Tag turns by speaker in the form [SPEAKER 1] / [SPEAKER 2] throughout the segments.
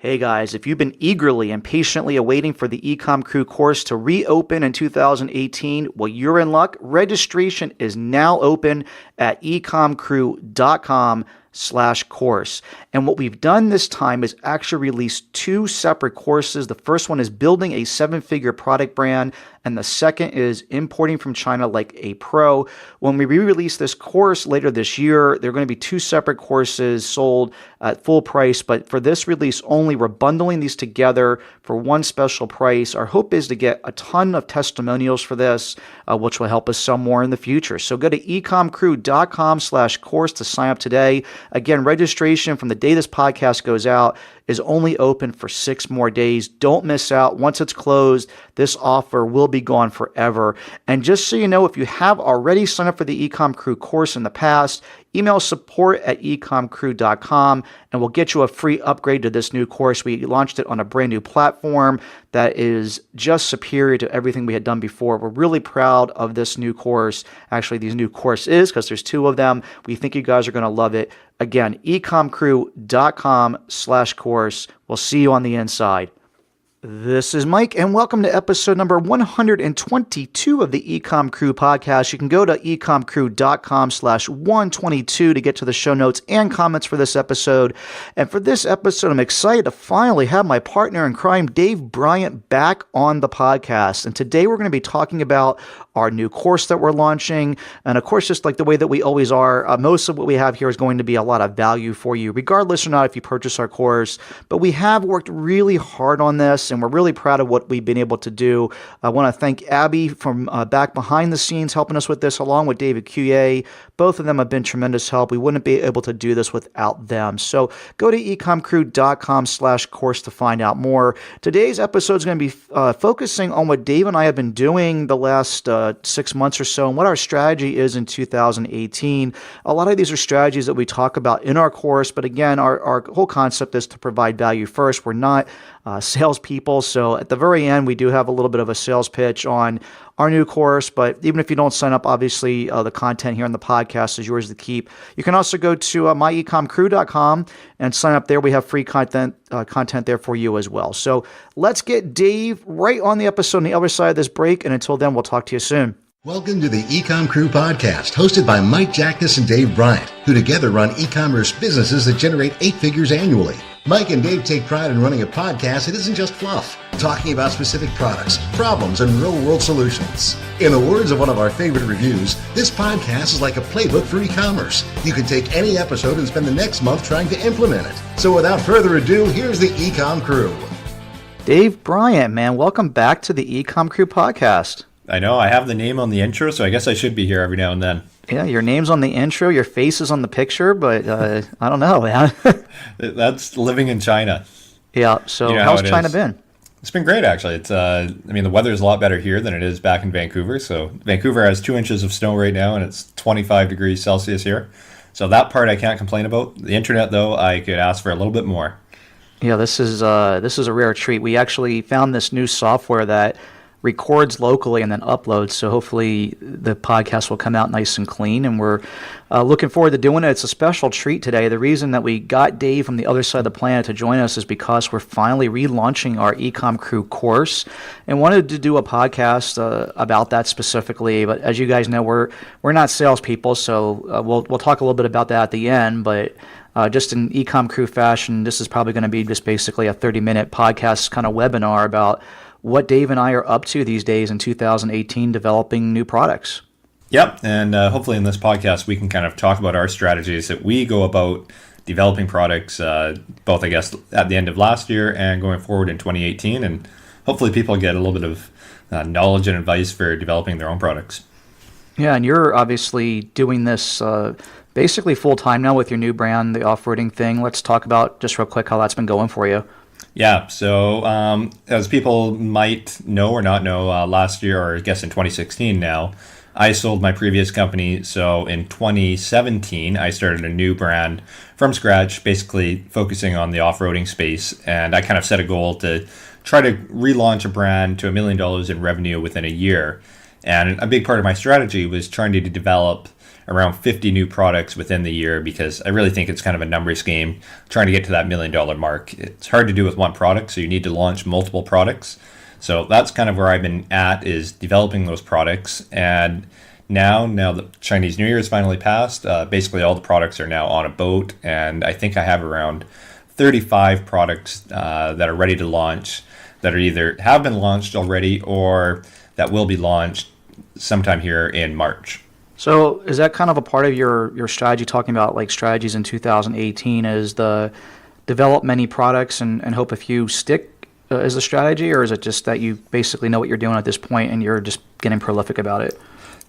[SPEAKER 1] Hey guys, if you've been eagerly and patiently awaiting for the EcomCrew course to reopen in 2018, well, you're in luck. Registration is now open at ecomcrew.com/course. And what we've done this time is actually release two separate courses. The first one is building a seven-figure product brand, and the second is importing from China like a pro. When we re-release this course later this year, there are going to be two separate courses sold at full price, but for this release only, we're bundling these together for one special price. Our hope is to get a ton of testimonials for this, which will help us sell more in the future. So go to ecomcrew.com/course to sign up today. Again, registration from the day this podcast goes out is only open for 6 more days. Don't miss out. Once it's closed, this offer will be gone forever. And just so you know, if you have already signed up for the EcomCrew course in the past, email support@ecomcrew.com and we'll get you a free upgrade to this new course. We launched it on a brand new platform that is just superior to everything we had done before. We're really proud of this new course. Actually, these new courses, because there's 2 of them. We think you guys are going to love it. Again, ecomcrew.com/course. We'll see you on the inside. This is Mike, and welcome to episode number 122 of the EcomCrew podcast. You can go to ecomcrew.com/122 to get to the show notes and comments for this episode. And for this episode, I'm excited to finally have my partner in crime, Dave Bryant, back on the podcast. And today we're going to be talking about our new course that we're launching. And of course, just like the way that we always are, most of what we have here is going to be a lot of value for you, regardless or not if you purchase our course. But we have worked really hard on this, and we're really proud of what we've been able to do. I want to thank Abby from back behind the scenes helping us with this, along with David QA. Both of them have been tremendous help. We wouldn't be able to do this without them. So go to ecomcrew.com/course to find out more. Today's episode is going to be focusing on what Dave and I have been doing the last 6 months or so, and what our strategy is in 2018. A lot of these are strategies that we talk about in our course, but again, our whole concept is to provide value first. We're not salespeople, so at the very end, we do have a little bit of a sales pitch on our new course, but even if you don't sign up, obviously the content here on the podcast is yours to keep. You can also go to myecomcrew.com and sign up there. We have free content there for you as well. So let's get Dave right on the episode on the other side of this break, and until then, we'll talk to you soon.
[SPEAKER 2] Welcome to the EcomCrew podcast, hosted by Mike Jackness and Dave Bryant, who together run e-commerce businesses that generate 8 figures annually. Mike and Dave take pride in running a podcast that isn't just fluff, talking about specific products, problems, and real-world solutions. In the words of one of our favorite reviews, this podcast is like a playbook for e-commerce. You can take any episode and spend the next month trying to implement it. So without further ado, here's the EcomCrew.
[SPEAKER 1] Dave Bryant, man, welcome back to the EcomCrew podcast.
[SPEAKER 3] I know, I have the name on the intro, so I guess I should be here every now and then.
[SPEAKER 1] Yeah, your name's on the intro, your face is on the picture, but I don't know, man.
[SPEAKER 3] That's living in China.
[SPEAKER 1] Yeah, so you know how's China been?
[SPEAKER 3] It's been great, actually. It's the weather's a lot better here than it is back in Vancouver. So Vancouver has 2 inches of snow right now, and it's 25 degrees Celsius here. So that part I can't complain about. The internet, though, I could ask for a little bit more.
[SPEAKER 1] Yeah, this is a rare treat. We actually found this new software that records locally and then uploads, so hopefully the podcast will come out nice and clean, and we're looking forward to doing it. It's a special treat today. The reason that we got Dave from the other side of the planet to join us is because we're finally relaunching our EcomCrew course, and wanted to do a podcast about that specifically. But as you guys know, we're not salespeople, so we'll talk a little bit about that at the end, but just in EcomCrew fashion, this is probably going to be just basically a 30-minute podcast kind of webinar about what Dave and I are up to these days in 2018 developing new products.
[SPEAKER 3] Yep, and hopefully in this podcast we can kind of talk about our strategies that we go about developing products, both I guess at the end of last year and going forward in 2018, and hopefully people get a little bit of knowledge and advice for developing their own products.
[SPEAKER 1] Yeah, and you're obviously doing this basically full-time now with your new brand, the off-roading thing. Let's talk about just real quick how that's been going for you.
[SPEAKER 3] Yeah, so as people might know or not know, last year, or I guess in 2016 now, I sold my previous company. So in 2017, I started a new brand from scratch, basically focusing on the off-roading space. And I kind of set a goal to try to relaunch a brand to $1 million in revenue within a year. And a big part of my strategy was trying to develop around 50 new products within the year, because I really think it's kind of a numbers game trying to get to that $1 million mark. It's hard to do with one product, so you need to launch multiple products. So that's kind of where I've been at, is developing those products. And now that Chinese New Year is finally passed, basically all the products are now on a boat, and I think I have around 35 products that are ready to launch, that are either have been launched already or that will be launched sometime here in March.
[SPEAKER 1] So is that kind of a part of your strategy, talking about like strategies in 2018, is the develop many products and hope a few stick as a strategy, or is it just that you basically know what you're doing at this point and you're just getting prolific about it?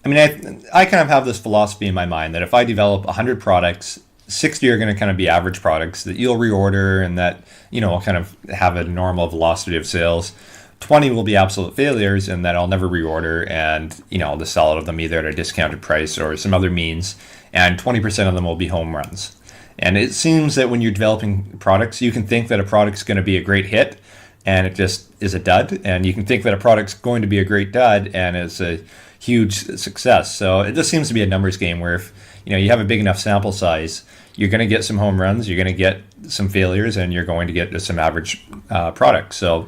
[SPEAKER 3] I mean, I kind of have this philosophy in my mind that if I develop 100 products, 60 are going to kind of be average products that you'll reorder and that, will kind of have a normal velocity of sales. 20 will be absolute failures and that I'll never reorder, and, I'll just sell out of them either at a discounted price or some other means. And 20% of them will be home runs. And it seems that when you're developing products, you can think that a product's going to be a great hit and it just is a dud. And you can think that a product's going to be a great dud and it's a huge success. So it just seems to be a numbers game where if you have a big enough sample size, you're going to get some home runs, you're going to get some failures, and you're going to get some average products. So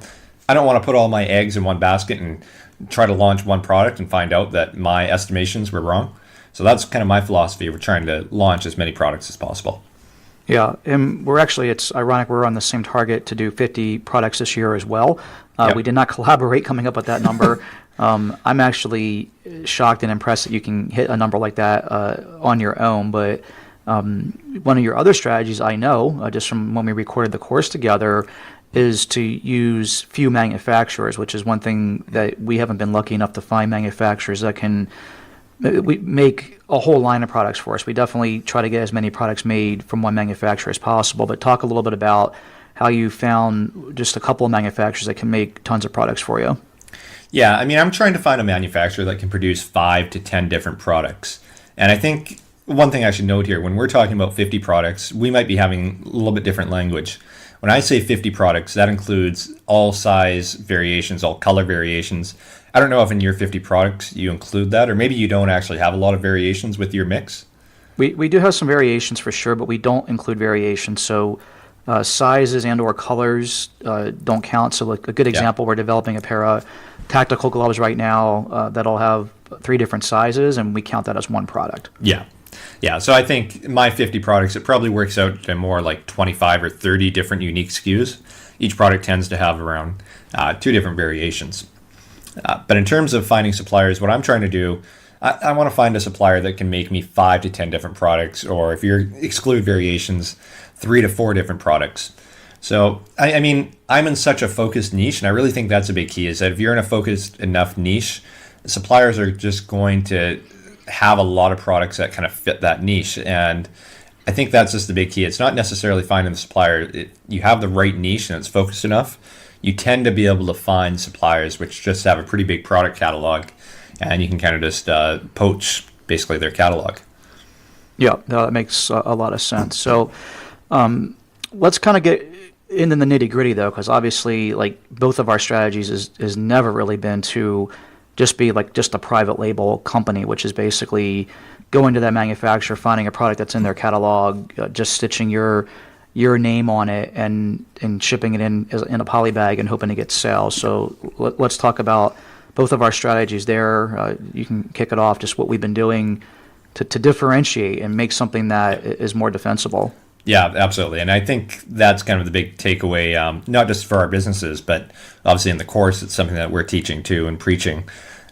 [SPEAKER 3] I don't want to put all my eggs in one basket and try to launch one product and find out that my estimations were wrong. So that's kind of my philosophy. We're trying to launch as many products as possible.
[SPEAKER 1] Yeah, and it's ironic, we're on the same target to do 50 products this year as well.
[SPEAKER 3] Yep.
[SPEAKER 1] We did not collaborate coming up with that number. I'm actually shocked and impressed that you can hit a number like that on your own. But one of your other strategies, I know, just from when we recorded the course together, is to use few manufacturers, which is one thing that we haven't been lucky enough to find manufacturers that can make a whole line of products for us. We definitely try to get as many products made from one manufacturer as possible, but talk a little bit about how you found just a couple of manufacturers that can make tons of products for you.
[SPEAKER 3] Yeah, I mean, I'm trying to find a manufacturer that can produce 5 to 10 different products. And I think one thing I should note here, when we're talking about 50 products, we might be having a little bit different language. When I say 50 products, that includes all size variations, all color variations. I don't know if in your 50 products you include that, or maybe you don't actually have a lot of variations with your mix.
[SPEAKER 1] We do have some variations for sure, but we don't include variations. So sizes and or colors don't count. So like a good example, we're developing a pair of tactical gloves right now that'll have 3 different sizes, and we count that as one product.
[SPEAKER 3] Yeah, so I think my 50 products, it probably works out to more like 25 or 30 different unique SKUs. Each product tends to have around 2 different variations. But in terms of finding suppliers, what I'm trying to do, I want to find a supplier that can make me 5 to 10 different products, or if you exclude variations, 3 to 4 different products. So, I mean, I'm in such a focused niche, and I really think that's a big key, is that if you're in a focused enough niche, suppliers are just going to have a lot of products that kind of fit that niche. And I think that's just the big key. It's not necessarily finding the supplier. You have the right niche and it's focused enough, you tend to be able to find suppliers which just have a pretty big product catalog, and you can kind of just poach basically their catalog.
[SPEAKER 1] Yeah, that makes a lot of sense. So let's kind of get into the nitty gritty though, because obviously like both of our strategies is never really been to just be like just a private label company, which is basically going to that manufacturer, finding a product that's in their catalog, just stitching your name on it and shipping it in a poly bag and hoping to get sales. So let's talk about both of our strategies there. You can kick it off, just what we've been doing to differentiate and make something that is more defensible.
[SPEAKER 3] Yeah, absolutely. And I think that's kind of the big takeaway, not just for our businesses, but obviously in the course, it's something that we're teaching too and preaching,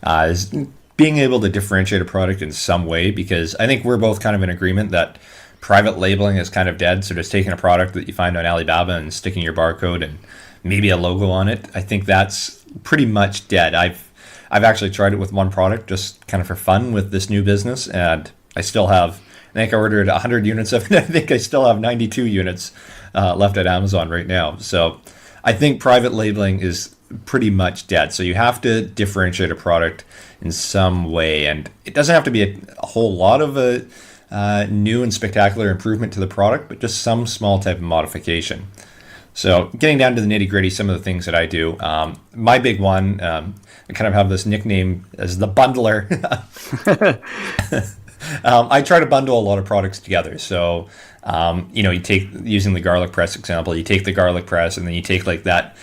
[SPEAKER 3] is being able to differentiate a product in some way, because I think we're both kind of in agreement that private labeling is kind of dead. So just taking a product that you find on Alibaba and sticking your barcode and maybe a logo on it, I think that's pretty much dead. I've actually tried it with one product just kind of for fun with this new business, and I still have, I think I ordered 100 units of it. I think I still have 92 units left at Amazon right now. So I think private labeling is pretty much dead. So you have to differentiate a product in some way. And it doesn't have to be a whole lot of a new and spectacular improvement to the product, but just some small type of modification. So getting down to the nitty gritty, some of the things that I do. My big one, I kind of have this nickname as the bundler. I try to bundle a lot of products together. So, you take, using the garlic press example, you take the garlic press and then you take like that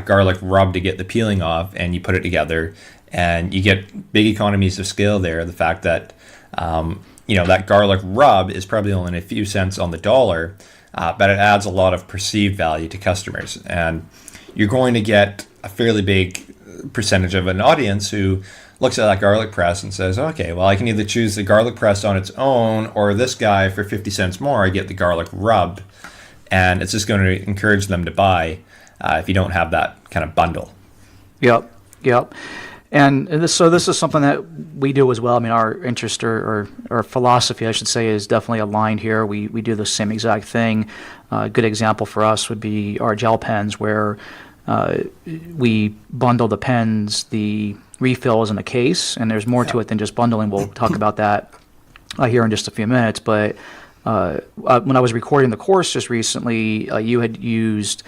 [SPEAKER 3] garlic rub to get the peeling off, and you put it together, and you get big economies of scale there. The fact that, that garlic rub is probably only a few cents on the dollar, but it adds a lot of perceived value to customers. And you're going to get a fairly big percentage of an audience who looks at that garlic press and says, okay, well, I can either choose the garlic press on its own, or this guy for 50 cents more, I get the garlic rub. And it's just going to encourage them to buy if you don't have that kind of bundle.
[SPEAKER 1] Yep. And this is something that we do as well. I mean, our interest or philosophy, I should say, is definitely aligned here. We do the same exact thing. A good example for us would be our gel pens, where we bundle the pens, the refills, in a case, and there's more to it than just bundling. We'll talk about that here in just a few minutes. But when I was recording the course just recently, you had used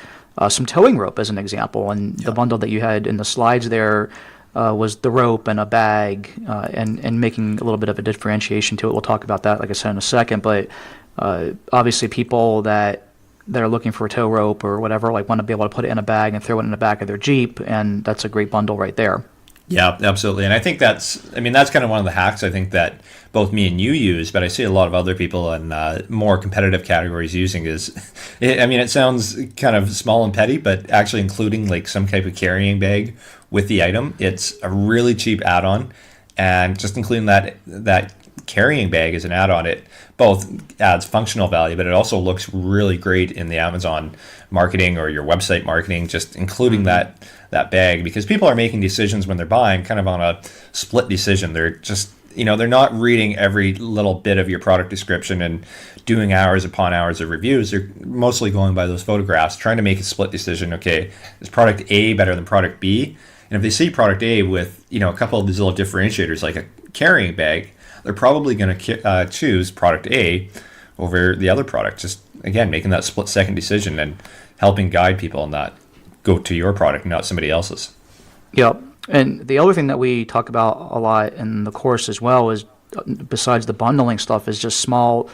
[SPEAKER 1] some towing rope as an example, and the bundle that you had in the slides there was the rope and a bag, and making a little bit of a differentiation to it. We'll talk about that, like I said, in a second. But obviously, people that are looking for a tow rope or whatever, like, want to be able to put it in a bag and throw it in the back of their Jeep, and that's a great bundle right there.
[SPEAKER 3] Yeah, absolutely. And I think that's kind of one of the hacks I think that both me and you use, but I see a lot of other people in more competitive categories using is, it sounds kind of small and petty, but actually including like some type of carrying bag with the item, it's a really cheap add-on. And just including that carrying bag as an add-on, it both adds functional value, but it also looks really great in the Amazon marketing or your website marketing, just including that bag, because people are making decisions when they're buying kind of on a split decision. They're just, they're not reading every little bit of your product description and doing hours upon hours of reviews. They're mostly going by those photographs, trying to make a split decision. Okay, is product A better than product B? And if they see product A with, a couple of these little differentiators like a carrying bag, they're probably going to choose product A over the other product. Just, again, making that split-second decision and helping guide people on that. Go to your product, not somebody else's.
[SPEAKER 1] Yep. And the other thing that we talk about a lot in the course as well is, besides the bundling stuff, is just small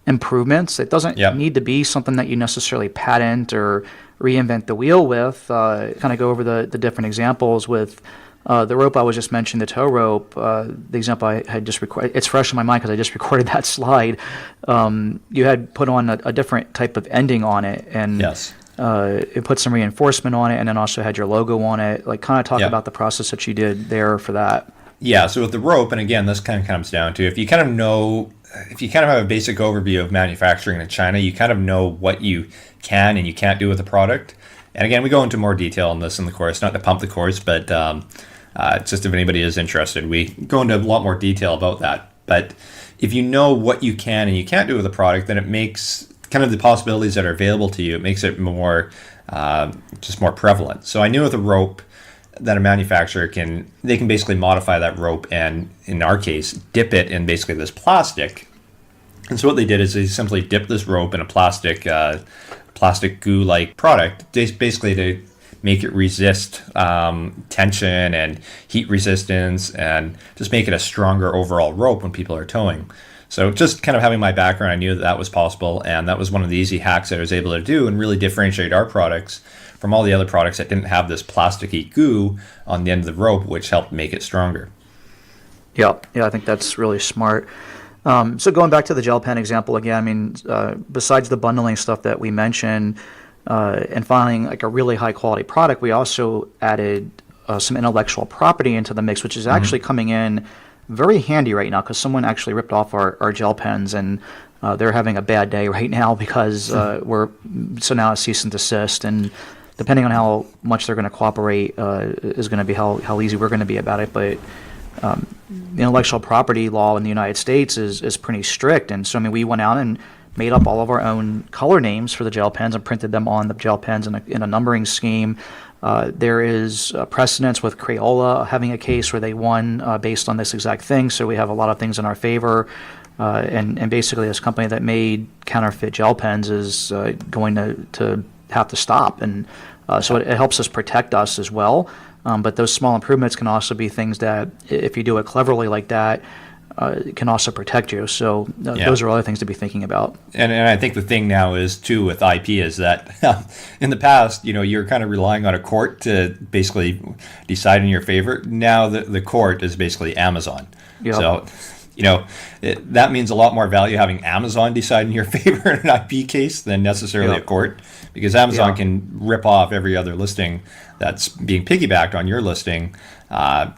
[SPEAKER 1] improvements. It doesn't need to be something that you necessarily patent or reinvent the wheel with. Kind of go over the different examples with the rope I was just mentioning, the tow rope. The example I had just recorded, it's fresh in my mind because I just recorded that slide. You had put on a different type of ending on it, and
[SPEAKER 3] yes.
[SPEAKER 1] It put some reinforcement on it, and then also had your logo on it. Like, kind of talk about the process that you did there for that. Yeah,
[SPEAKER 3] so with the rope, and again, this kind of comes down to if you kind of have a basic overview of manufacturing in China, you kind of know what you can and you can't do with the product. And again, we go into more detail on this in the course, not to pump the course, but just if anybody is interested, we go into a lot more detail about that. But if you know what you can and you can't do with the product, then it makes kind of the possibilities that are available to you, it makes it more, just more prevalent. So I knew with a rope that a manufacturer can basically modify that rope and, in our case, dip it in basically this plastic. And so what they did is they simply dipped this rope in a plastic goo-like product, basically to make it resist tension and heat resistance, and just make it a stronger overall rope when people are towing. So just kind of having my background, I knew that was possible, and that was one of the easy hacks that I was able to do and really differentiate our products from all the other products that didn't have this plasticky goo on the end of the rope, which helped make it stronger.
[SPEAKER 1] Yeah, I think that's really smart. So going back to the gel pen example again, besides the bundling stuff that we mentioned and finding like a really high quality product, we also added some intellectual property into the mix, which is actually coming in very handy right now, because someone actually ripped off our gel pens, and they're having a bad day right now because so now it's cease and desist, and depending on how much they're going to cooperate is going to be how easy we're going to be about it. But the intellectual property law in the United States is pretty strict, and so we went out and made up all of our own color names for the gel pens and printed them on the gel pens in a numbering scheme. There is precedence with Crayola having a case where they won based on this exact thing, so we have a lot of things in our favor. And basically, this company that made counterfeit gel pens is going to have to stop, and so it helps us protect us as well. But those small improvements can also be things that, if you do it cleverly like that, can also protect you. So those are other things to be thinking about.
[SPEAKER 3] And I think the thing now is too with IP is that in the past, you're kind of relying on a court to basically decide in your favor. Now the court is basically Amazon. Yep. So, that means a lot more value having Amazon decide in your favor in an IP case than necessarily a court, because Amazon can rip off every other listing that's being piggybacked on your listing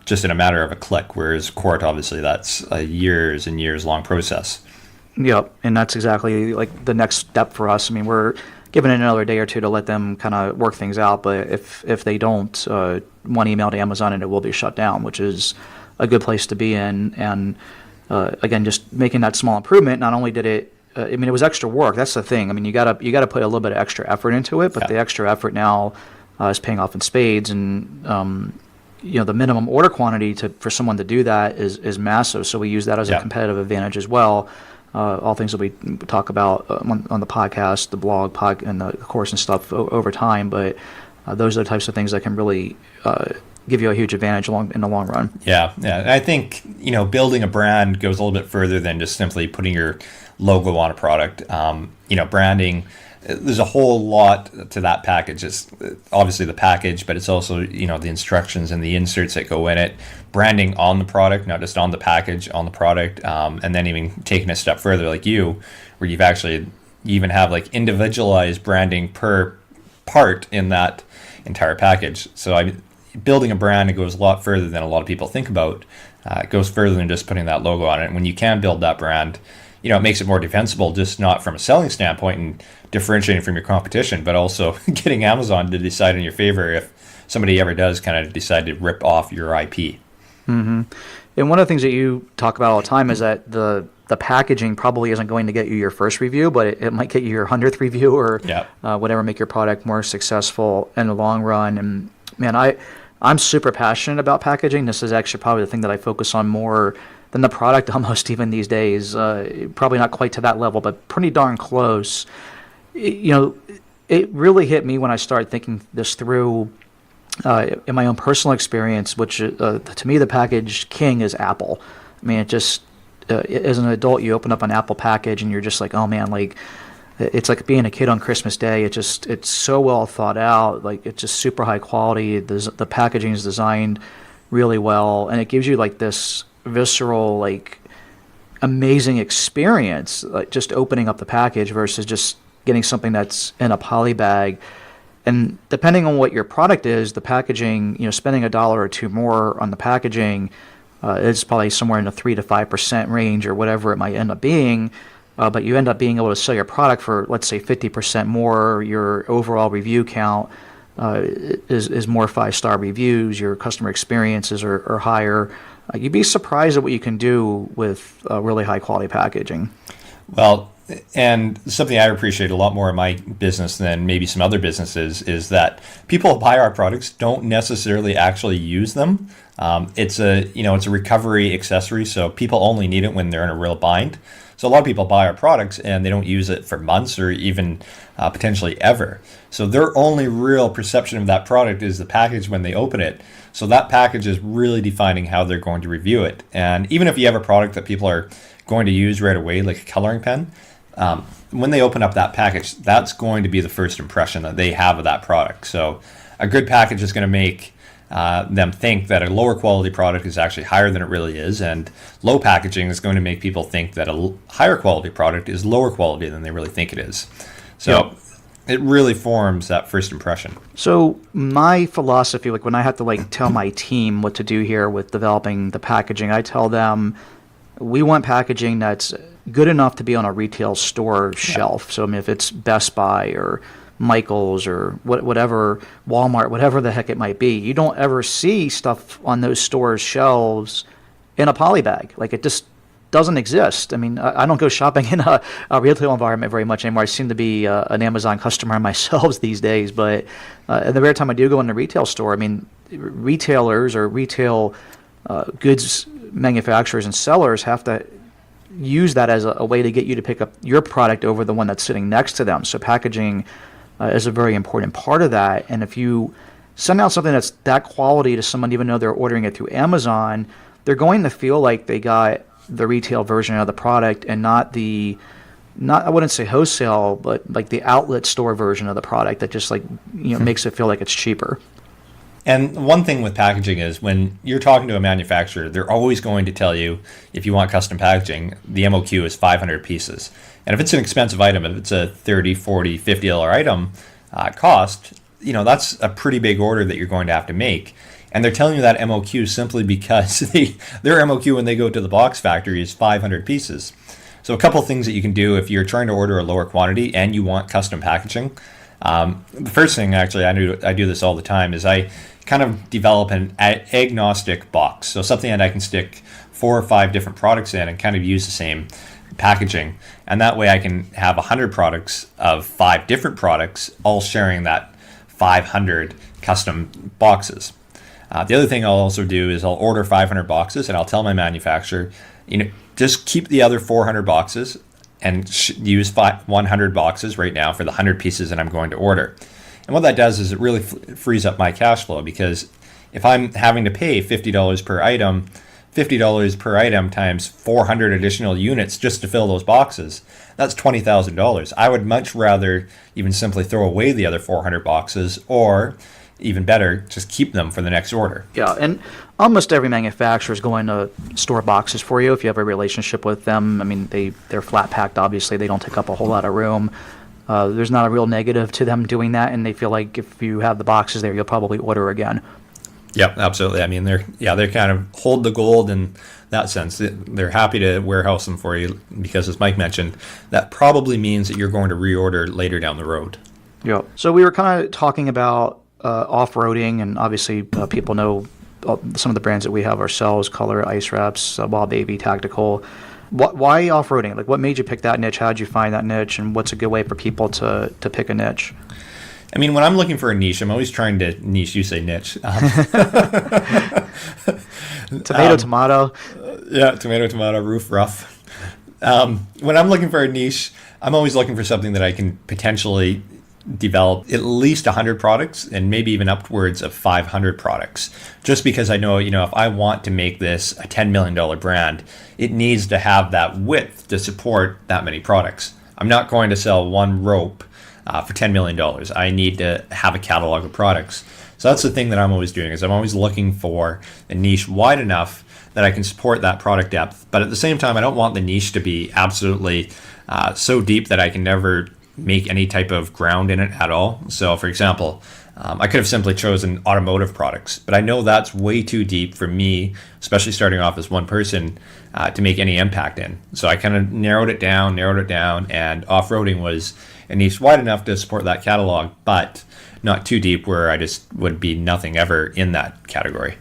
[SPEAKER 3] just in a matter of a click, whereas court, obviously, that's a years and years long process.
[SPEAKER 1] Yep, and that's exactly like the next step for us. I mean, we're giving it another day or two to let them kind of work things out, but if they don't, one email to Amazon and it will be shut down, which is a good place to be in. And again, just making that small improvement, not only did it, it was extra work. That's the thing. I mean, you gotta put a little bit of extra effort into it, but the extra effort now is paying off in spades. And the minimum order quantity for someone to do that is massive. So we use that as a competitive advantage as well. All things that we talk about on the podcast, the blog, and the course and stuff over time. But those are the types of things that can really give you a huge advantage in the long run.
[SPEAKER 3] Yeah. I think, building a brand goes a little bit further than just simply putting your logo on a product. Branding, there's a whole lot to that package. It's obviously the package, but it's also, the instructions and the inserts that go in it. Branding on the product, not just on the package, on the product. And then even taking a step further like you, where you even have like individualized branding per part in that entire package. So building a brand, it goes a lot further than a lot of people think about. It goes further than just putting that logo on it. And when you can build that brand, it makes it more defensible, just not from a selling standpoint and differentiating from your competition, but also getting Amazon to decide in your favor if somebody ever does kind of decide to rip off your IP.
[SPEAKER 1] Mm-hmm. And one of the things that you talk about all the time is that the packaging probably isn't going to get you your first review, but it might get you your 100th review or whatever, make your product more successful in the long run. And man, I'm super passionate about packaging. This is actually probably the thing that I focus on more than the product almost even these days. Probably not quite to that level, but pretty darn close. It really hit me when I started thinking this through in my own personal experience, which to me the package king is Apple. I mean, it just as an adult, you open up an Apple package and you're just like, oh man, like it's like being a kid on Christmas Day. It's so well thought out. Like it's just super high quality. The packaging is designed really well, and it gives you like this visceral, like amazing experience, like just opening up the package versus just getting something that's in a poly bag. And depending on what your product is, the packaging, spending $1 or $2 more on the packaging is probably somewhere in the 3 to 5% range or whatever it might end up being. But you end up being able to sell your product for, let's say, 50% more. Your overall review count is more 5-star reviews. Your customer experiences are higher. You'd be surprised at what you can do with really high quality packaging.
[SPEAKER 3] Well, and something I appreciate a lot more in my business than maybe some other businesses is that people who buy our products don't necessarily actually use them. It's a recovery accessory, so people only need it when they're in a real bind. So a lot of people buy our products and they don't use it for months or even potentially ever. So their only real perception of that product is the package when they open it. So that package is really defining how they're going to review it. And even if you have a product that people are going to use right away, like a coloring pen, when they open up that package, that's going to be the first impression that they have of that product. So a good package is going to make them think that a lower quality product is actually higher than it really is, and low packaging is going to make people think that a higher quality product is lower quality than they really think it is. So it really forms that first impression.
[SPEAKER 1] So my philosophy, like when I have to tell my team what to do here with developing the packaging, I tell them we want packaging that's good enough to be on a retail store shelf. So if it's Best Buy or Michael's or whatever, Walmart, whatever the heck it might be, you don't ever see stuff on those stores' shelves in a poly bag. Like it just doesn't exist. I mean, I don't go shopping in a retail environment very much anymore. I seem to be an Amazon customer myself these days, but the rare time I do go in the retail store, I mean, retailers or retail goods manufacturers and sellers have to use that as a way to get you to pick up your product over the one that's sitting next to them. So packaging is a very important part of that. And if you send out something that's that quality to someone, even though they're ordering it through Amazon, they're going to feel like they got the retail version of the product and not I wouldn't say wholesale, but like the outlet store version of the product that just like, makes it feel like it's cheaper.
[SPEAKER 3] And one thing with packaging is when you're talking to a manufacturer, they're always going to tell you, if you want custom packaging, the MOQ is 500 pieces. And if it's an expensive item, if it's a $30, $40, $50 item cost, that's a pretty big order that you're going to have to make. And they're telling you that MOQ simply because their MOQ when they go to the box factory is 500 pieces. So a couple things that you can do if you're trying to order a lower quantity and you want custom packaging. The first thing, actually, I do this all the time, is I kind of develop an agnostic box. So something that I can stick 4 or 5 different products in and kind of use the same packaging. And that way I can have 100 products of 5 different products all sharing that 500 custom boxes. The other thing I'll also do is I'll order 500 boxes and I'll tell my manufacturer, just keep the other 400 boxes and use 100 boxes right now for the 100 pieces that I'm going to order. And what that does is it really frees up my cash flow, because if I'm having to pay $50 per item, $50 per item times 400 additional units just to fill those boxes, that's $20,000. I would much rather even simply throw away the other 400 boxes, or even better, just keep them for the next order.
[SPEAKER 1] Yeah, and almost every manufacturer is going to store boxes for you if you have a relationship with them. I mean, they're flat packed, obviously. They don't take up a whole lot of room. There's not a real negative to them doing that, and they feel like if you have the boxes there, you'll probably order again.
[SPEAKER 3] Yep, absolutely. I mean, they're kind of hold the gold in that sense. They're happy to warehouse them for you because, as Mike mentioned, that probably means that you're going to reorder later down the road.
[SPEAKER 1] Yeah. So we were kind of talking about off-roading, and obviously people know some of the brands that we have ourselves: Color, Ice Wraps, Wild Baby, Tactical. Why off-roading? Like, what made you pick that niche? How did you find that niche, and what's a good way for people to pick a niche?
[SPEAKER 3] I mean, when I'm looking for a niche, I'm always trying to niche. You say niche.
[SPEAKER 1] Tomato.
[SPEAKER 3] Yeah, tomato, roof, rough. When I'm looking for a niche, I'm always looking for something that I can potentially develop at least 100 products and maybe even upwards of 500 products. Just because I know, if I want to make this a $10 million brand, it needs to have that width to support that many products. I'm not going to sell one rope for $10 million. I need to have a catalog of products. So that's the thing that I'm always doing, is I'm always looking for a niche wide enough that I can support that product depth. But at the same time, I don't want the niche to be absolutely so deep that I can never make any type of ground in it at all. So for example, I could have simply chosen automotive products, but I know that's way too deep for me, especially starting off as one person, to make any impact in. So I kind of narrowed it down, and off-roading was a niche wide enough to support that catalog, but not too deep where I just would be nothing ever in that category.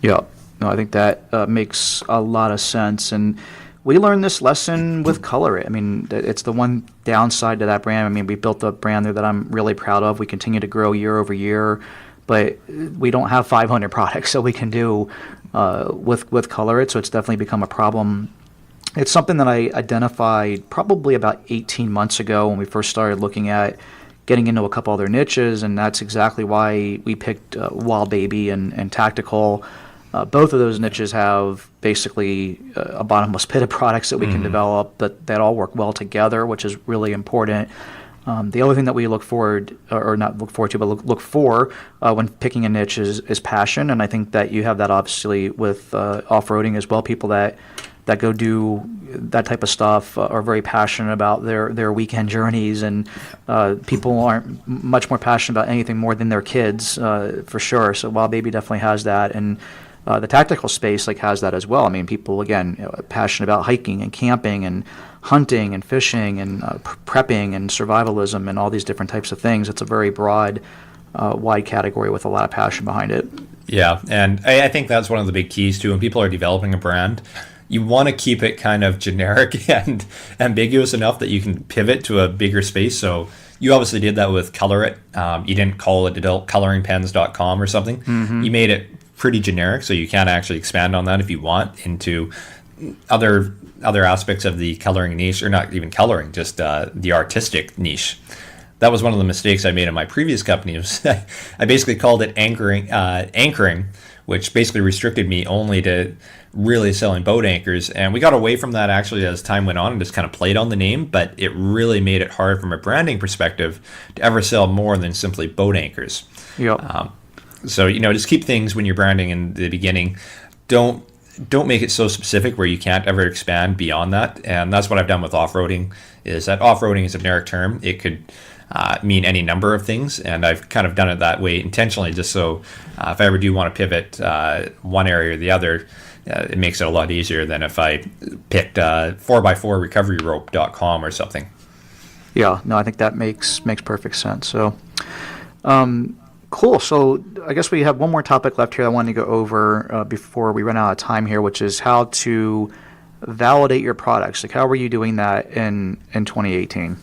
[SPEAKER 1] Yeah, no, I think that makes a lot of sense. And we learned this lesson with Color It. I mean, it's the one downside to that brand. I mean, we built a brand there that I'm really proud of. We continue to grow year over year, but we don't have 500 products that we can do with Color It, so it's definitely become a problem. It's something that I identified probably about 18 months ago when we first started looking at getting into a couple other niches, and that's exactly why we picked Wild Baby and Tactical. Both of those niches have basically a bottomless pit of products that we can develop that all work well together, which is really important. The other thing that we look forward, or not look forward to, but look for when picking a niche is passion. And I think that you have that obviously with off-roading as well. People that go do that type of stuff are very passionate about their weekend journeys, and people aren't much more passionate about anything more than their kids, for sure. So Wild Baby definitely has that, and the tactical space has that as well. I mean, people again passionate about hiking and camping and hunting and fishing and prepping and survivalism and all these different types of things. It's a very broad, wide category with a lot of passion behind it.
[SPEAKER 3] Yeah, and I think that's one of the big keys too. When people are developing a brand, you want to keep it kind of generic and ambiguous enough that you can pivot to a bigger space. So you obviously did that with Color It. You didn't call it adultcoloringpens.com or something. Mm-hmm. You made it pretty generic, so you can actually expand on that if you want into other aspects of the coloring niche, or not even coloring, just the artistic niche. That was one of the mistakes I made in my previous company. I basically called it anchoring, which basically restricted me only to really selling boat anchors. And we got away from that actually as time went on and just kind of played on the name, but it really made it hard from a branding perspective to ever sell more than simply boat anchors.
[SPEAKER 1] Yep.
[SPEAKER 3] So, just keep things when you're branding in the beginning. Don't make it so specific where you can't ever expand beyond that. And that's what I've done with off-roading, is that off-roading is a generic term. It could mean any number of things, and I've kind of done it that way intentionally, just so if I ever do want to pivot one area or the other, it makes it a lot easier than if I picked 4x4recoveryrope.com or something.
[SPEAKER 1] Yeah, no, I think that makes perfect sense. So, cool. So I guess we have one more topic left here I wanted to go over before we run out of time here, which is how to validate your products. Like, how were you doing that in 2018?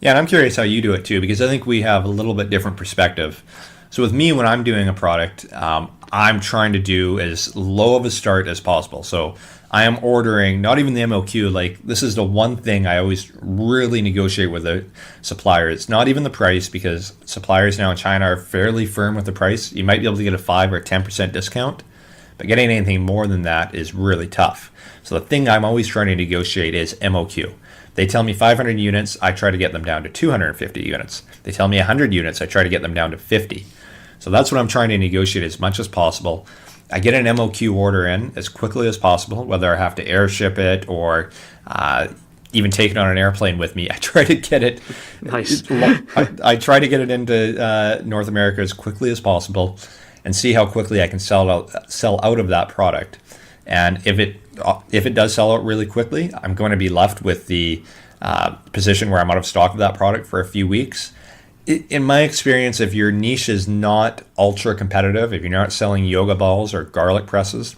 [SPEAKER 3] Yeah, and I'm curious how you do it too, because I think we have a little bit different perspective. So with me, when I'm doing a product, I'm trying to do as low of a start as possible. So I am ordering not even the MOQ. Like, this is the one thing I always really negotiate with a supplier. It's not even the price, because suppliers now in China are fairly firm with the price. You might be able to get a 5 or 10% discount, but getting anything more than that is really tough. So the thing I'm always trying to negotiate is MOQ. They tell me 500 units, I try to get them down to 250 units. They tell me 100 units, I try to get them down to 50. So that's what I'm trying to negotiate as much as possible. I get an MOQ order in as quickly as possible, whether I have to airship it or even take it on an airplane with me. I try to get it.
[SPEAKER 1] Nice.
[SPEAKER 3] I try to get it into North America as quickly as possible, and see how quickly I can sell out of that product. And if it does sell out really quickly, I'm going to be left with the position where I'm out of stock of that product for a few weeks. In my experience, if your niche is not ultra competitive, if you're not selling yoga balls or garlic presses,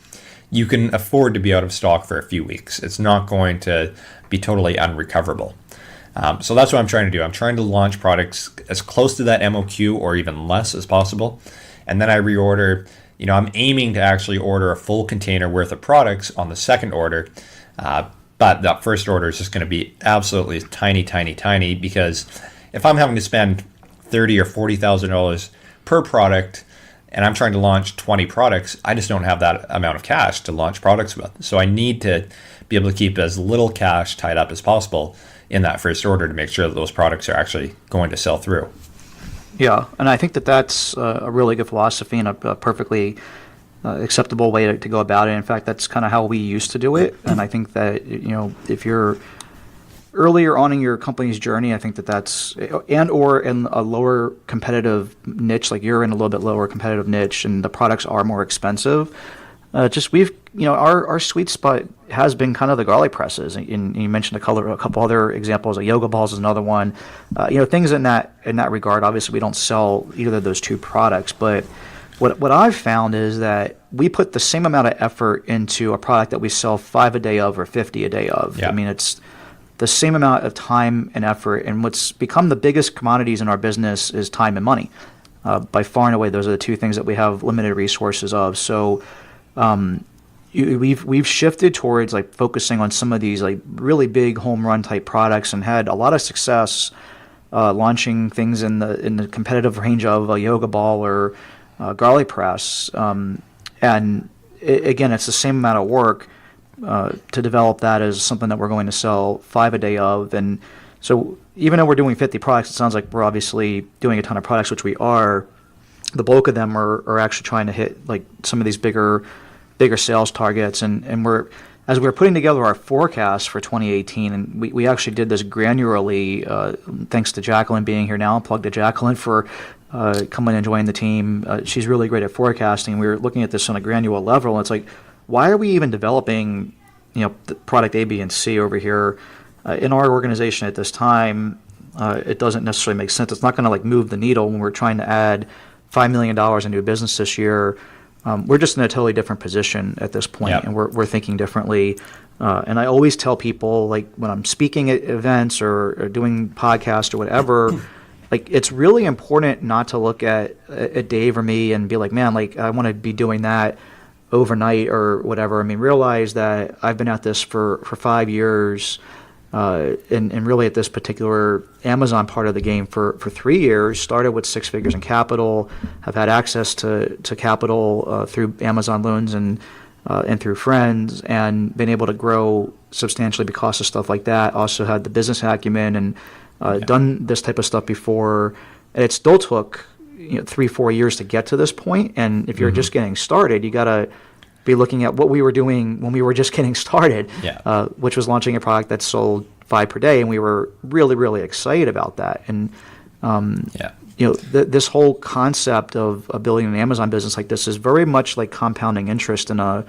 [SPEAKER 3] you can afford to be out of stock for a few weeks. It's not going to be totally unrecoverable. So that's what I'm trying to do. I'm trying to launch products as close to that MOQ or even less as possible. And then I reorder. I'm aiming to actually order a full container worth of products on the second order. But that first order is just going to be absolutely tiny, tiny, tiny, because if I'm having to spend $30,000 or $40,000 per product and I'm trying to launch 20 products, I just don't have that amount of cash to launch products with. So I need to be able to keep as little cash tied up as possible in that first order to make sure that those products are actually going to sell through.
[SPEAKER 1] Yeah, and I think that's a really good philosophy and a perfectly acceptable way to go about it. In fact, that's kind of how we used to do it. And I think that, if you're earlier on in your company's journey, I think that's, and or in a lower competitive niche, like you're in a little bit lower competitive niche and the products are more expensive, our sweet spot has been kind of the garlic presses. And you mentioned a couple other examples. Like yoga balls is another one. Things in that regard. Obviously, we don't sell either of those two products, but what I've found is that we put the same amount of effort into a product that we sell 5 a day of or 50 a day of.
[SPEAKER 3] Yeah.
[SPEAKER 1] I mean, it's the same amount of time and effort. And what's become the biggest commodities in our business is time and money. By far and away, those are the two things that we have limited resources of. So we've shifted towards like focusing on some of these like really big home run type products, and had a lot of success launching things in the competitive range of a yoga ball or garlic press. Again, it's the same amount of work to develop that as something that we're going to sell 5 a day of. And so even though we're doing 50 products, it sounds like we're obviously doing a ton of products, which we are. The bulk of them are actually trying to hit like some of these bigger sales targets. And as we're putting together our forecast for 2018, and we actually did this granularly, thanks to Jacqueline being here now. Plug to Jacqueline for coming and joining the team. She's really great at forecasting. We were looking at this on a granular level, and it's like, why are we even developing, the product A, B, and C over here in our organization at this time? It doesn't necessarily make sense. It's not going to like move the needle when we're trying to add $5 million in new business this year. We're just in a totally different position at this point,
[SPEAKER 3] Yep.
[SPEAKER 1] and we're thinking differently. And I always tell people, like when I'm speaking at events or doing podcasts or whatever, like it's really important not to look at Dave or me and be like, man, like I want to be doing that overnight or whatever. I mean, realize that I've been at this for 5 years, and really at this particular Amazon part of the game for 3 years. Started with 6 figures in capital, have had access to capital through Amazon loans and and through friends, and been able to grow substantially because of stuff like that. Also had the business acumen and done this type of stuff before. And it still took 3-4 years to get to this point. And if you're just getting started, you got to be looking at what we were doing when we were just getting started, which was launching a product that sold 5 per day, and we were really, really excited about that. And this whole concept of building an Amazon business like this is very much like compounding interest in an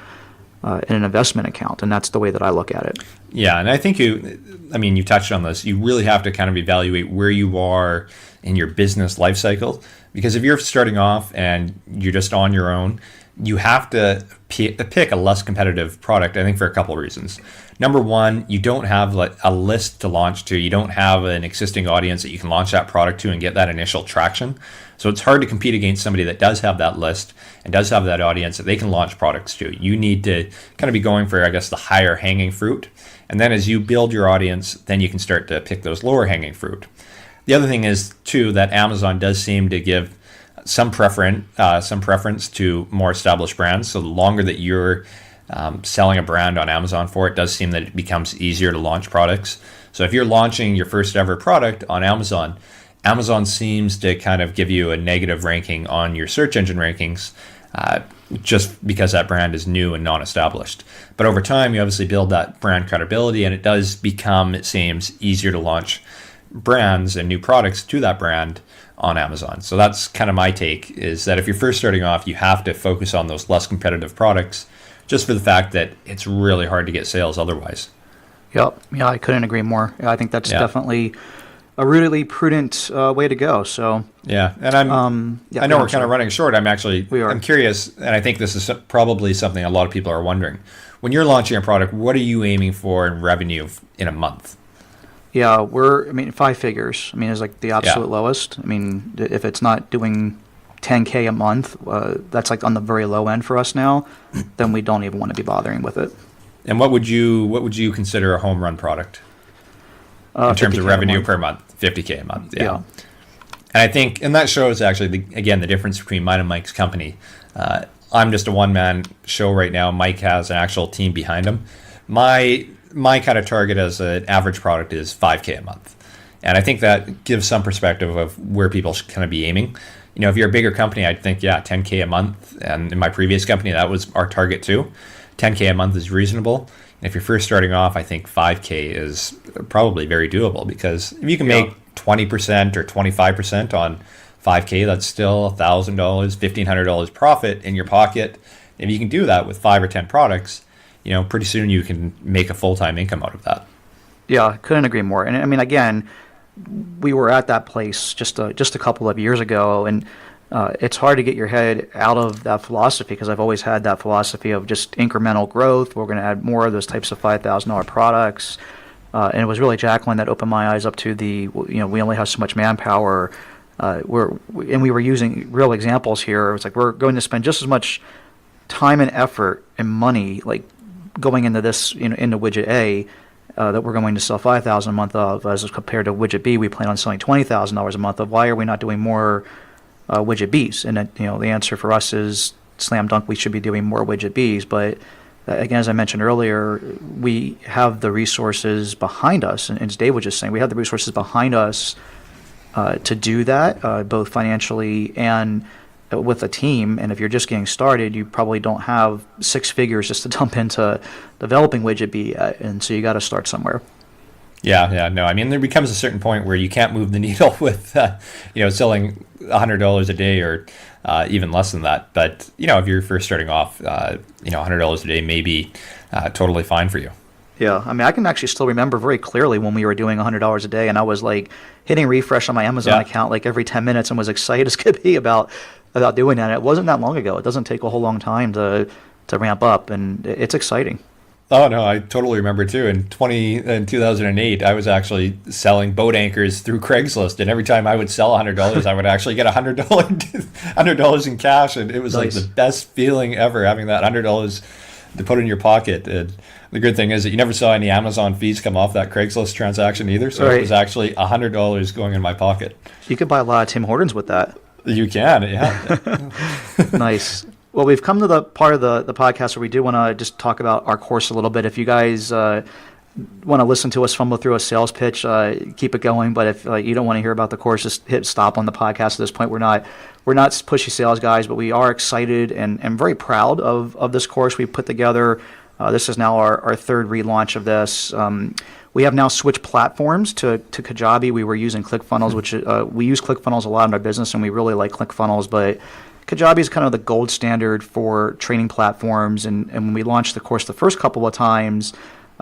[SPEAKER 1] investment account, and that's the way that I look at it.
[SPEAKER 3] Yeah, and I think you touched on this. You really have to kind of evaluate where you are in your business life cycle, because if you're starting off and you're just on your own, you have to pick a less competitive product, I think, for a couple of reasons. Number one, you don't have a list to launch to. You don't have an existing audience that you can launch that product to and get that initial traction. So it's hard to compete against somebody that does have that list and does have that audience that they can launch products to. You need to kind of be going for, I guess, the higher hanging fruit. And then as you build your audience, then you can start to pick those lower hanging fruit. The other thing is, too, that Amazon does seem to give some preference to more established brands. So the longer that you're selling a brand on Amazon for, it does seem that it becomes easier to launch products. So if you're launching your first ever product on Amazon, Amazon seems to kind of give you a negative ranking on your search engine rankings just because that brand is new and non-established. But over time, you obviously build that brand credibility, and it does become, it seems, easier to launch brands and new products to that brand on Amazon. So that's kind of my take, is that if you're first starting off, you have to focus on those less competitive products, just for the fact that it's really hard to get sales otherwise.
[SPEAKER 1] Yep. Yeah, I couldn't agree more. I think that's definitely a really prudent way to go. So
[SPEAKER 3] yeah, and I know we're kind of running short. I'm curious, and I think this is probably something a lot of people are wondering. When you're launching a product, what are you aiming for in revenue in a month?
[SPEAKER 1] Yeah, 5 figures. Is like the absolute lowest. If it's not doing $10K a month, that's like on the very low end for us now, then we don't even want to be bothering with it.
[SPEAKER 3] And what would you consider a home run product in terms of revenue per month? 50K a month. Yeah. And I think, and that shows actually the difference between mine and Mike's company. I'm just a one-man show right now. Mike has an actual team behind him. My kind of target as an average product is 5K a month. And I think that gives some perspective of where people should kind of be aiming. If you're a bigger company, I'd think, 10K a month. And in my previous company, that was our target too. 10K a month is reasonable. And if you're first starting off, I think 5K is probably very doable, because if you can make 20% or 25% on 5K, that's still $1,000, $1,500 profit in your pocket. If you can do that with 5 or 10 products, pretty soon you can make a full-time income out of that.
[SPEAKER 1] Yeah, I couldn't agree more. And again, we were at that place just a couple of years ago, and it's hard to get your head out of that philosophy, because I've always had that philosophy of just incremental growth. We're going to add more of those types of $5,000 products. And it was really Jacqueline that opened my eyes up to we only have so much manpower. We were using real examples here. It was like, we're going to spend just as much time and effort and money, like going into this, into widget A, that we're going to sell $5,000 a month of, as compared to widget B, we plan on selling $20,000 a month of. Why are we not doing more widget Bs? And the answer for us is slam dunk. We should be doing more widget Bs. But again, as I mentioned earlier, we have the resources behind us, and as Dave was just saying, we have the resources behind us to do that, both financially and with a team. And if you're just getting started, you probably don't have 6 figures just to dump into developing widget B, and so you got to start somewhere.
[SPEAKER 3] Yeah, no. There becomes a certain point where you can't move the needle with, selling $100 a day or even less than that. But if you're first starting off, $100 a day may be totally fine for you.
[SPEAKER 1] Yeah, I can actually still remember very clearly when we were doing $100 a day, and I was like hitting refresh on my Amazon account like every 10 minutes and was excited as could be about doing that. It wasn't that long ago. It doesn't take a whole long time to ramp up, and it's exciting.
[SPEAKER 3] Oh, no, I totally remember too. In 2008, I was actually selling boat anchors through Craigslist, and every time I would sell $100, I would actually get $100 in cash, and it was nice. Like the best feeling ever, having that $100 to put in your pocket. And the good thing is that you never saw any Amazon fees come off that Craigslist transaction either, so It was actually $100 going in my pocket.
[SPEAKER 1] You could buy a lot of Tim Hortons with that.
[SPEAKER 3] You can, yeah.
[SPEAKER 1] Nice. Well, we've come to the part of the podcast where we do want to just talk about our course a little bit. If you guys want to listen to us fumble through a sales pitch, keep it going. But if you don't want to hear about the course, just hit stop on the podcast at this point. We're not pushy sales guys, but we are excited and very proud of this course we put together. This is now our third relaunch of this. We have now switched platforms to Kajabi. We were using ClickFunnels, which we use ClickFunnels a lot in our business, and we really like ClickFunnels. But Kajabi is kind of the gold standard for training platforms. And when we launched the course the first couple of times,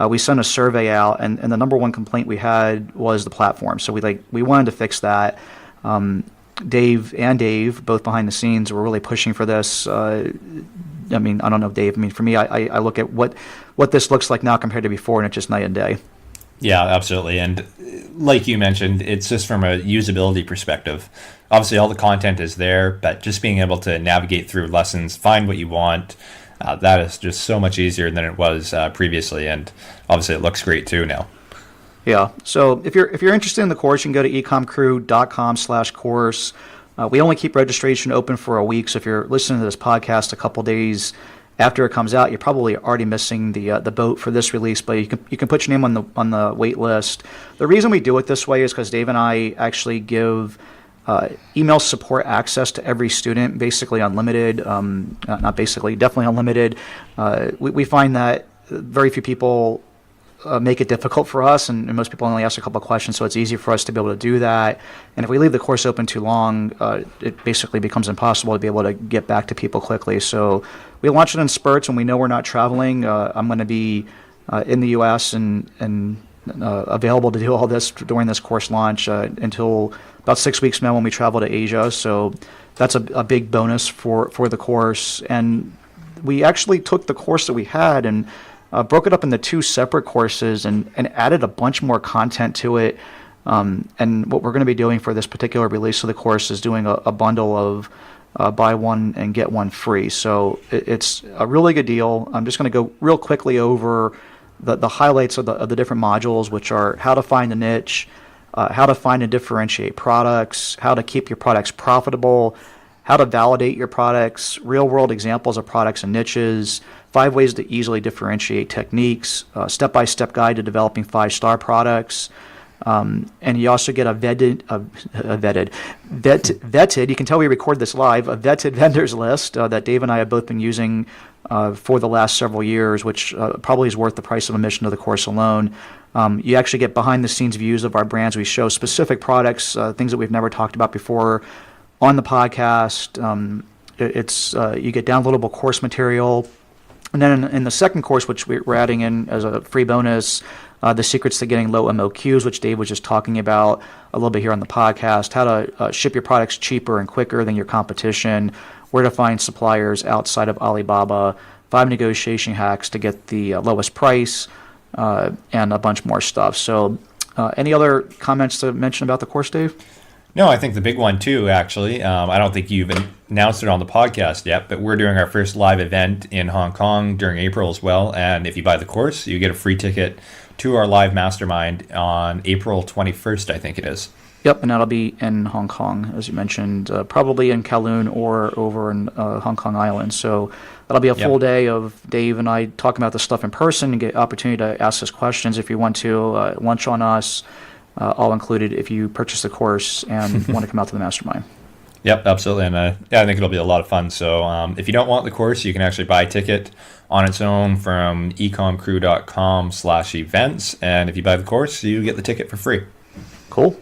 [SPEAKER 1] we sent a survey out, and the number one complaint we had was the platform. So we wanted to fix that. Dave, both behind the scenes, were really pushing for this. I don't know, Dave. For me, I look at what this looks like now compared to before, and it's just night and day.
[SPEAKER 3] Yeah, absolutely. And like you mentioned, it's just from a usability perspective. Obviously, all the content is there, but just being able to navigate through lessons, find what you want, that is just so much easier than it was previously. And obviously, it looks great too now.
[SPEAKER 1] Yeah. So if you're interested in the course, you can go to ecomcrew.com/course. We only keep registration open for a week. So if you're listening to this podcast a couple days after it comes out, you're probably already missing the boat for this release, but you can put your name on the wait list. The reason we do it this way is because Dave and I actually give email support access to every student, basically unlimited. Not basically, definitely unlimited. We find that very few people make it difficult for us, and most people only ask a couple of questions, so it's easy for us to be able to do that. And if we leave the course open too long, it basically becomes impossible to be able to get back to people quickly. So we launch it in spurts. When we know we're not traveling, I'm going to be in the U.S. and available to do all this during this course launch until about 6 weeks from now when we travel to Asia. So that's a big bonus for the course. And we actually took the course that we had and broke it up into two separate courses and added a bunch more content to it. And what we're going to be doing for this particular release of the course is doing a bundle of buy one and get one free. So it's a really good deal. I'm just going to go real quickly over the highlights of the different modules, which are how to find a niche, how to find and differentiate products, how to keep your products profitable, how to validate your products, real-world examples of products and niches, 5 ways to easily differentiate techniques, step-by-step guide to developing 5-star products, and you also get a vetted, you can tell we record this live, a vetted vendors list that Dave and I have both been using for the last several years, which probably is worth the price of admission to the course alone. You actually get behind-the-scenes views of our brands. We show specific products, things that we've never talked about before on the podcast. You get downloadable course material. And then in the second course, which we're adding in as a free bonus, the secrets to getting low MOQs, which Dave was just talking about a little bit here on the podcast, how to ship your products cheaper and quicker than your competition, where to find suppliers outside of Alibaba, 5 negotiation hacks to get the lowest price, and a bunch more stuff. So any other comments to mention about the course, Dave?
[SPEAKER 3] No, I think the big one too, actually. I don't think you've announced it on the podcast yet, but we're doing our first live event in Hong Kong during April as well. And if you buy the course, you get a free ticket to our live mastermind on April 21st, I think it is.
[SPEAKER 1] Yep, and that'll be in Hong Kong, as you mentioned, probably in Kowloon or over in Hong Kong Island. So that'll be a full day of Dave and I talking about the stuff in person and get opportunity to ask us questions if you want to, lunch on us. All included if you purchase the course and want to come out to the mastermind.
[SPEAKER 3] Yep, absolutely. And I think it'll be a lot of fun. So if you don't want the course, you can actually buy a ticket on its own from ecomcrew.com/events. And if you buy the course, you get the ticket for free.
[SPEAKER 1] Cool.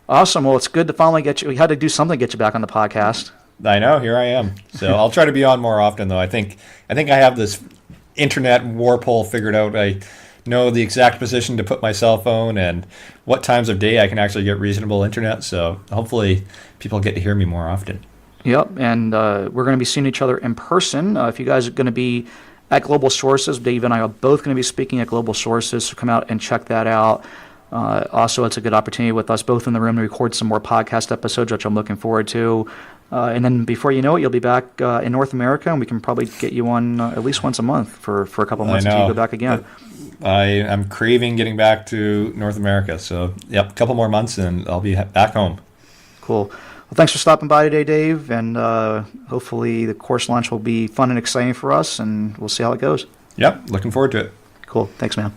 [SPEAKER 1] Awesome. Well, it's good to finally get you. We had to do something to get you back on the podcast.
[SPEAKER 3] I know. Here I am. So I'll try to be on more often, though. I think I have this internet warp hole figured out. I know the exact position to put my cell phone and what times of day I can actually get reasonable internet. So hopefully people get to hear me more often. Yep,
[SPEAKER 1] and we're going to be seeing each other in person. If you guys are going to be at Global Sources, Dave and I are both going to be speaking at Global Sources, so come out and check that out. Also, it's a good opportunity with us both in the room to record some more podcast episodes, which I'm looking forward to. And then before you know it, you'll be back in North America, and we can probably get you on at least once a month for a couple months until you go back again.
[SPEAKER 3] I'm craving getting back to North America. So, yep, a couple more months, and I'll be back home.
[SPEAKER 1] Cool. Well, thanks for stopping by today, Dave, and hopefully the course launch will be fun and exciting for us, and we'll see how it goes.
[SPEAKER 3] Yep, looking forward to it.
[SPEAKER 1] Cool. Thanks, man.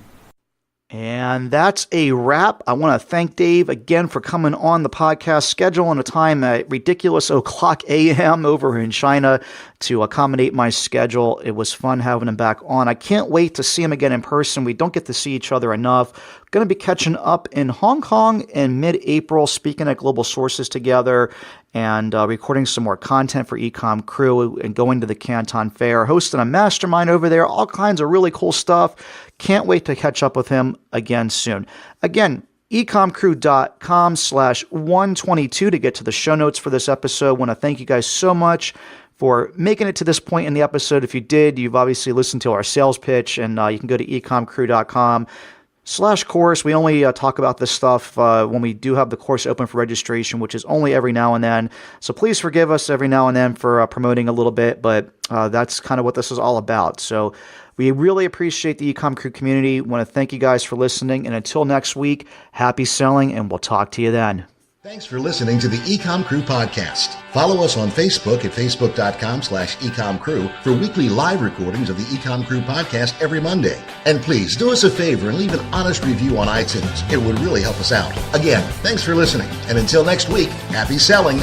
[SPEAKER 1] And that's a wrap. I want to thank Dave again for coming on the podcast schedule on a time at ridiculous o'clock a.m. over in China to accommodate my schedule. It was fun having him back on. I can't wait to see him again in person. We don't get to see each other enough. Going to be catching up in Hong Kong in mid-April, speaking at Global Sources together, and recording some more content for EcomCrew and going to the Canton Fair, hosting a mastermind over there, all kinds of really cool stuff. Can't wait to catch up with him again soon. Again, EcomCrew.com/122 to get to the show notes for this episode. Want to thank you guys so much for making it to this point in the episode. If you did, you've obviously listened to our sales pitch, and you can go to EcomCrew.com/course. We only talk about this stuff when we do have the course open for registration, which is only every now and then. So please forgive us every now and then for promoting a little bit, but that's kind of what this is all about. So we really appreciate the EcomCrew community. Want to thank you guys for listening. And until next week, happy selling, and we'll talk to you then.
[SPEAKER 2] Thanks for listening to the EcomCrew podcast. Follow us on Facebook at facebook.com/EcomCrew for weekly live recordings of the EcomCrew podcast every Monday. And please do us a favor and leave an honest review on iTunes. It would really help us out. Again, thanks for listening. And until next week, happy selling.